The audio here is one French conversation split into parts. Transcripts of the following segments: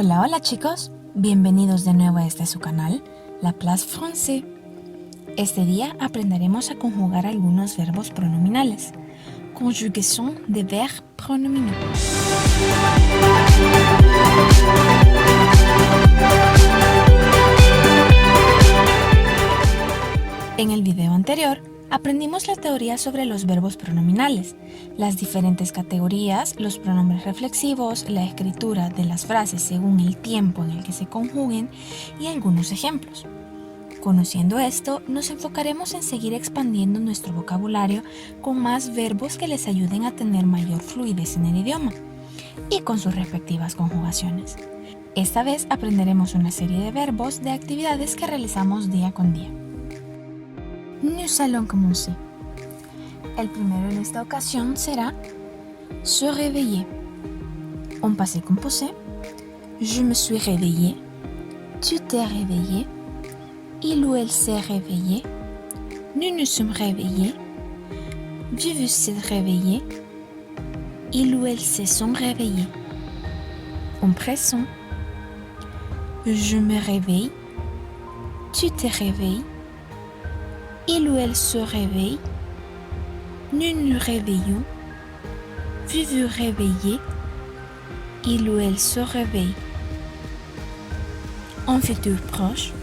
Hola, hola chicos, bienvenidos de nuevo a su canal, La Place Français. Este día aprenderemos a conjugar algunos verbos pronominales. Conjugación de verbes pronominaux. En el video anterior, aprendimos la teoría sobre los verbos pronominales, las diferentes categorías, los pronombres reflexivos, la escritura de las frases según el tiempo en el que se conjuguen y algunos ejemplos. Conociendo esto, nos enfocaremos en seguir expandiendo nuestro vocabulario con más verbos que les ayuden a tener mayor fluidez en el idioma y con sus respectivas conjugaciones. Esta vez aprenderemos una serie de verbos de actividades que realizamos día con día. Nous allons commencer. El primero en esta ocasión será se réveiller. En passé composé, je me suis réveillé, tu t'es réveillé, il ou elle s'est réveillé, nous nous sommes réveillés, vous vous êtes réveillé, il ou elle se sont réveillés. En présent, je me réveille, tu te réveilles, il ou elle se réveille, nous nous réveillons, vous vous réveillez, il ou elle se réveille. En futur proche,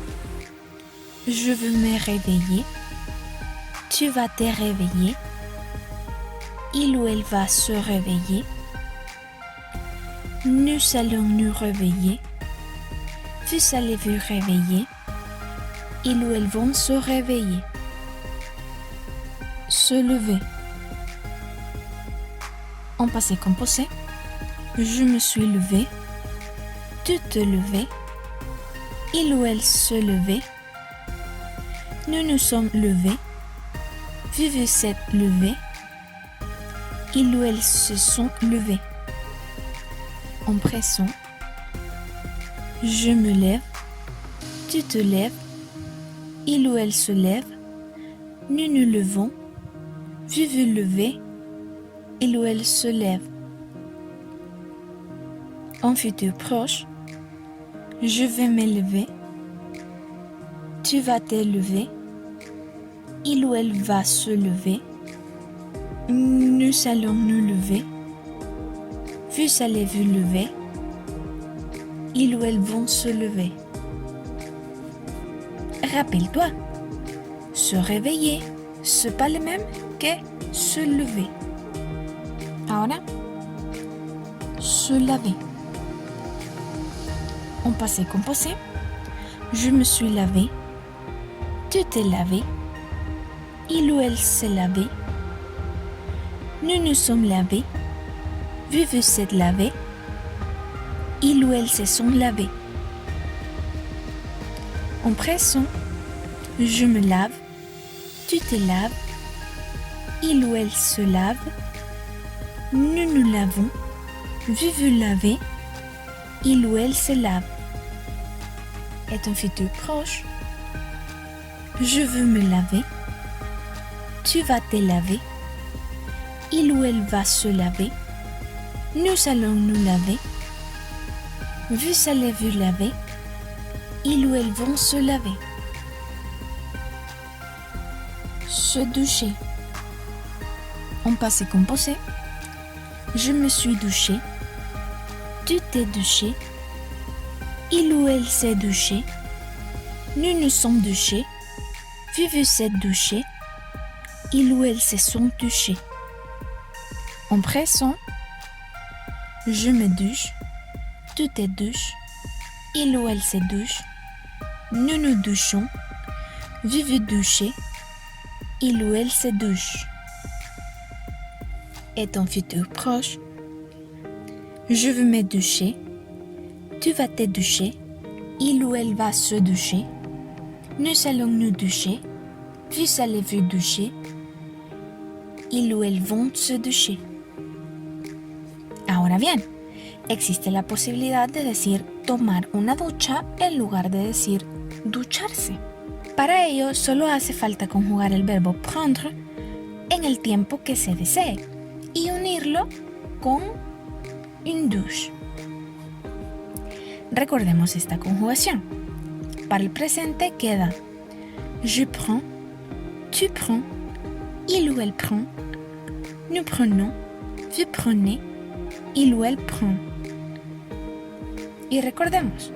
je veux me réveiller, tu vas te réveiller, il ou elle va se réveiller, nous allons nous réveiller, vous allez vous réveiller, ils ou elles vont se réveiller. Se lever. En passé composé, je me suis levé, tu te levais, il ou elle se levait, nous nous sommes levés, vous vous êtes levés, ils ou elles se sont levés. En présent, je me lève, tu te lèves, il ou elle se lève, nous nous levons, vous vous levez, il ou elle se lève. En futur proche, je vais me lever, tu vas te lever, il ou elle va se lever, nous allons nous lever, vous allez vous lever, ils ou elles vont se lever. Rappelle-toi, se réveiller, c'est pas le même que se lever. Ahora, se laver. En passé composé, je me suis lavé, tu t'es lavé, il ou elle s'est lavé, nous nous sommes lavés, vous vous êtes lavé, il ou elles se sont lavés. En présent, je me lave, tu te laves, il ou elle se lave, nous nous lavons, vous vous lavez, il ou elle se lave. Est un futur proche. Je veux me laver, tu vas te laver, il ou elle va se laver, nous allons nous laver, vous allez vous laver, ils ou elles vont se laver. Se doucher. En passé composé, je me suis douché, tu t'es douché, il ou elle s'est douché, nous nous sommes douchés, vous vous êtes douché, il ou elles se sont douchés. En présent, je me douche, tu te douches, il ou elle se douche, nous nous douchons, vous vous douchez, il ou elle se douche. Est un futur proche. Je veux me doucher, tu vas te doucher, il ou elle va se doucher, nous allons nous doucher, vous allez vous doucher, ils ou elles vont se doucher. Ahora bien, existe la posibilidad de decir tomar una ducha en lugar de decir ducharse. Para ello, solo hace falta conjugar el verbo prendre en el tiempo que se desee y unirlo con une douche. Recordemos esta conjugación. Para el presente queda je prends, tu prends, il ou elle prend, nous prenons, vous prenez, il ou elle prend. Y recordemos,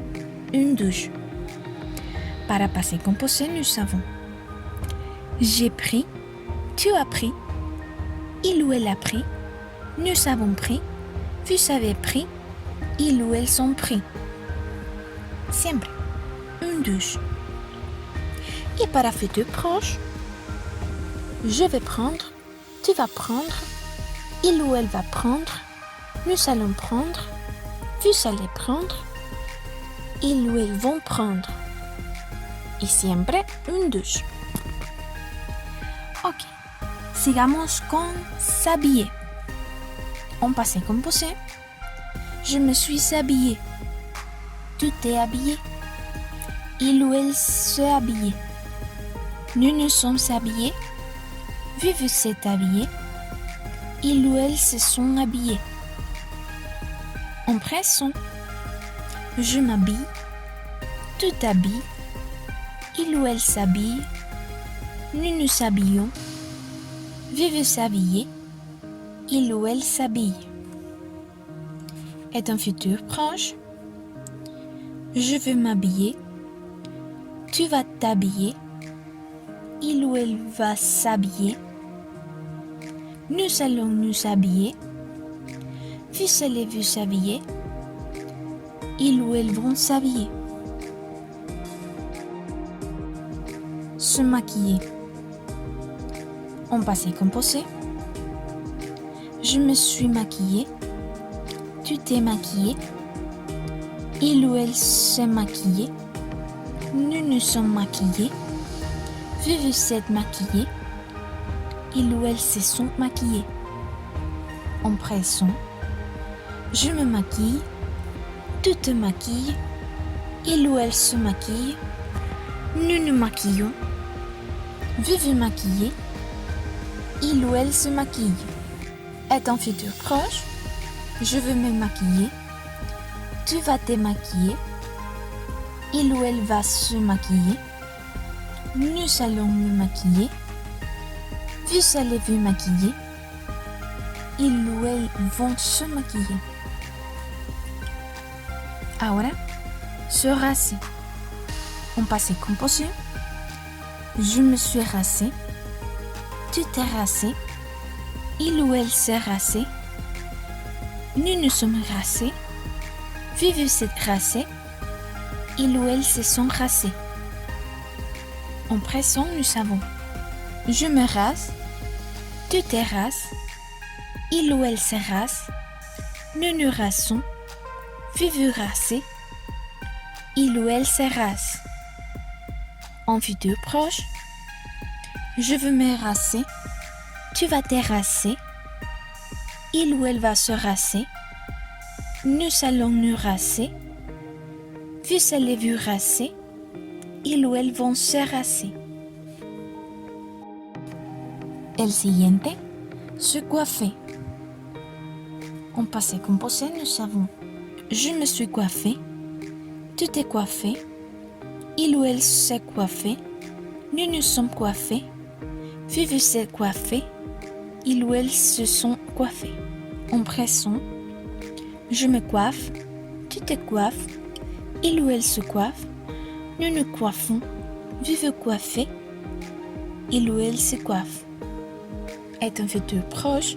une douche. Para passé composé, nous avons j'ai pris, tu as pris, il ou elle a pris, nous avons pris, vous avez pris, ils ou elles ont pris. Siempre, une douche. Et para futur proche, je vais prendre, tu vas prendre, il ou elle va prendre, nous allons prendre, vous allez prendre, ils ou elles vont prendre. Y siempre une douche. Ok, sigamos con s'habiller. En passé composé, je me suis habillé, tu t'es habillé, il ou elle s'est habillé, nous nous sommes habillés, vous vous êtes habillés, il ou elle se sont habillés. En présent, je m'habille, tu t'habilles, il ou elle s'habille, nous nous habillons, vous vous habillez, il ou elle s'habille. Est un futur proche. Je veux m'habiller, tu vas t'habiller, il ou elle va s'habiller, nous allons nous habiller, vous allez vous habiller, ils ou elles vont s'habiller. Se maquiller. En passé composé, je me suis maquillée, tu t'es maquillé, il ou elle s'est maquillé, nous nous sommes maquillés, vous vous êtes maquillés, il ou elles se sont maquillés. En présent, je me maquille, tu te maquilles, il ou elle se maquille, nous nous maquillons, vous vous maquillez, il ou elle se maquille. Est un futur proche, je veux me maquiller, tu vas te maquiller, il ou elle va se maquiller, nous allons nous maquiller, vous allez vous maquiller, ils ou elles vont se maquiller. Ahora, se raser. En passé composé, je me suis rasé, tu t'es rasé, il ou elle s'est rasé, nous nous sommes rasés, vous vous êtes rasés, il ou elles se sont rasés. En présent, nous avons je me rase, tu te rases, il ou elle se rase, nous nous rasons, vous vous rasez, il ou elle se rase. En futur proche, je veux me raser, tu vas te raser, il ou elle va se raser, nous allons nous raser, vous allez vous raser, il ou elles vont se raser. El siguiente, se coiffer. En passé composé, nous avons je me suis coiffé, tu t'es coiffé, il ou elle s'est coiffé, nous nous sommes coiffés, vous vous êtes coiffé, il ou elles se sont coiffés. En présent, je me coiffe, tu te coiffes, il ou elle se coiffe, nous nous coiffons, vous vous coiffez, il ou elle se coiffe. Est un futur proche,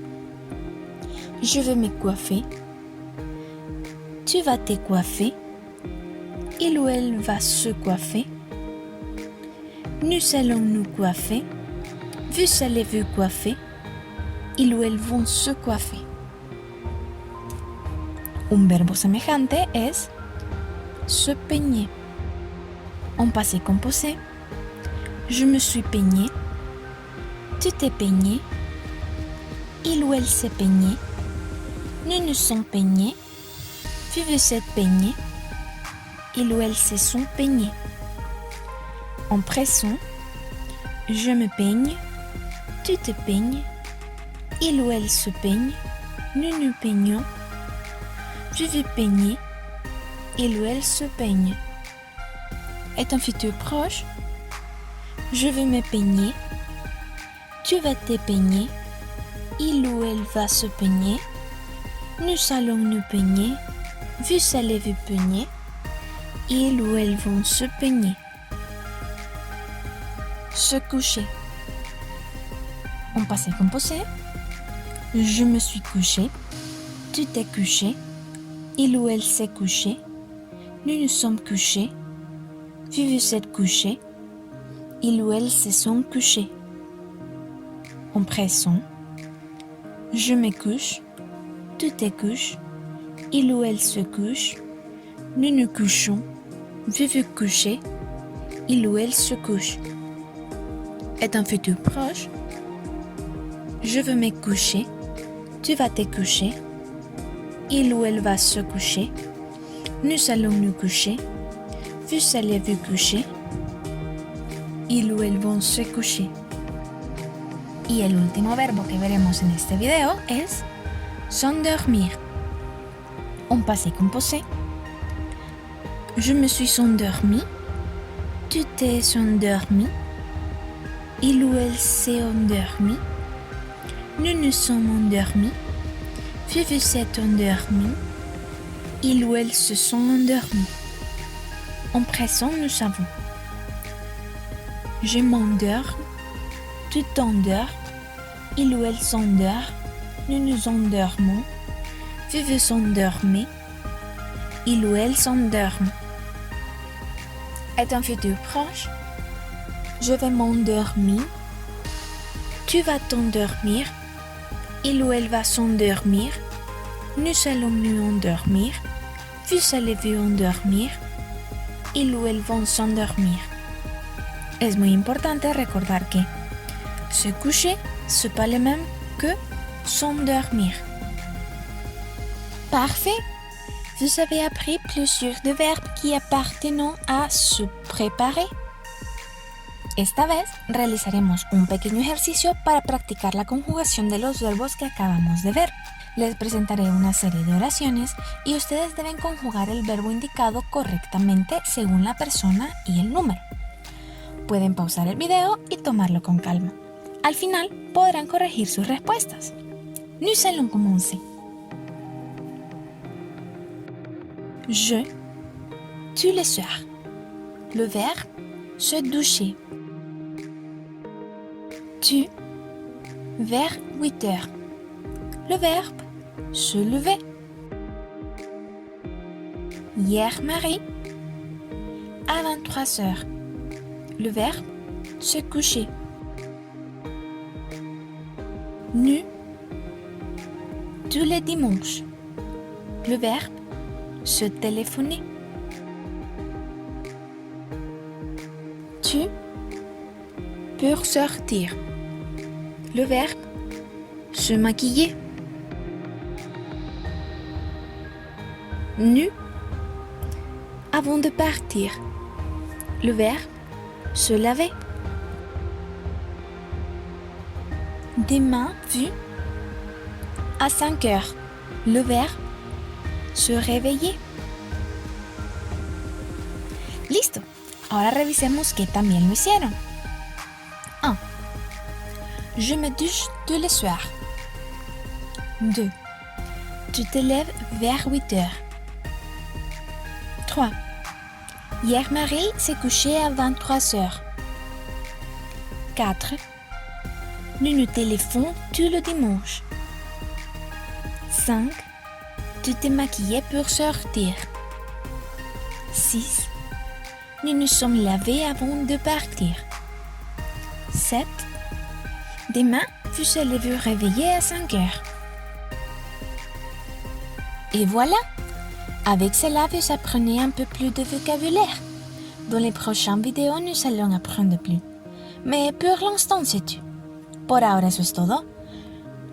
je veux me coiffer, tu vas te coiffer, il ou elle va se coiffer, nous allons nous coiffer, vous allez vous coiffer, il ou elles vont se coiffer. Un verbo semejante es se peigner. En passé composé, je me suis peigné, tu t'es peigné, il ou elle s'est peigné, nous nous sommes peignés, vous vous êtes peigné, il ou elles se sont peignés. En présent, je me peigne, tu te peignes, il ou elle se peigne, nous nous peignons, vous vous peignez, Il ou elle se peigne. Est un futur proche. Je vais me peigner. Tu vas te peigner. Il ou elle va se peigner. Nous allons nous peigner. Vous allez vous peigner. Il ou elles vont se peigner. Se coucher. En passé composé. Je me suis couché. Tu t'es couché. Il ou elle s'est couché. Nous nous sommes couchés. Vous vous êtes couché. Il ou elles se sont couchés. En présent. Je me couche. Tu te couches. Il ou elle se couche. Nous nous couchons. Vous vous couchez. Il ou elle se couche. Est un futur proche. Je veux me coucher. Tu vas te coucher. Il ou elle va se coucher. Nous allons nous coucher. Vous allez vous coucher. Il ou elles vont se coucher. Y el último verbo que veremos en este video es s'endormir. En passé composé. Je me suis endormi. Tu t'es endormi. Il ou elle s'est endormi. Nous nous sommes endormis. Vous vous êtes endormi. Il ou elles se sont endormis. En présent, nous savons. Je m'endors. Tu t'endors. Il ou elle s'endort. Nous nous endormons. Vous vous endormez. Il ou elle s'endorme. Est un futur proche. Je vais m'endormir. Tu vas t'endormir. Il ou elle va s'endormir. Nous allons nous endormir. Vous allez vous endormir. Il ou elles vont s'endormir. Es muy importante recordar que se coucher, c'est pas le même que s'endormir. Parfait. Vous avez appris plusieurs de verbos qui appartienen a se preparer. Esta vez realizaremos un pequeño ejercicio para practicar la conjugación de los verbos que acabamos de ver. Les presentaré una serie de oraciones y ustedes deben conjugar el verbo indicado correctamente según la persona y el número. Pueden pausar el video y tomarlo con calma. Al final podrán corregir sus respuestas. Nous allons commencer. Je, tous les soirs. Le verbe, se doucher. Tu, vers 8 heures. Le verbe, se lever. Hier, Marie, à 23 heures. Le verbe, se coucher. Nous, tous les dimanches. Le verbe, se téléphoner. Tu, pour sortir. Le verbe, se maquiller. Nu, avant de partir. Le verbe, se laver. Demain, vu, à 5 heures. Le verbe, se réveiller. Listo. Ahora revisemos qué también lo hicieron. 1. Je me douche tous les soirs. 2. Tu te lèves vers 8 heures. 3. Hier, Marie s'est couchée à 23 heures. 4. Nous nous téléphonons tout le dimanche. 5. Tu t'es maquillée pour sortir. 6. Nous nous sommes lavés avant de partir. 7. Demain, vous allez vous réveiller à 5 heures. Et voilà! Avec cela, vous apprenez un peu plus de vocabulaire. Dans les prochaines vidéos, nous allons apprendre plus. Mais por l'instant, c'est tout. Por ahora eso es todo.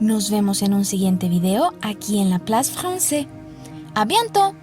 Nos vemos en un siguiente video aquí en La Place Français. ¡A bientôt!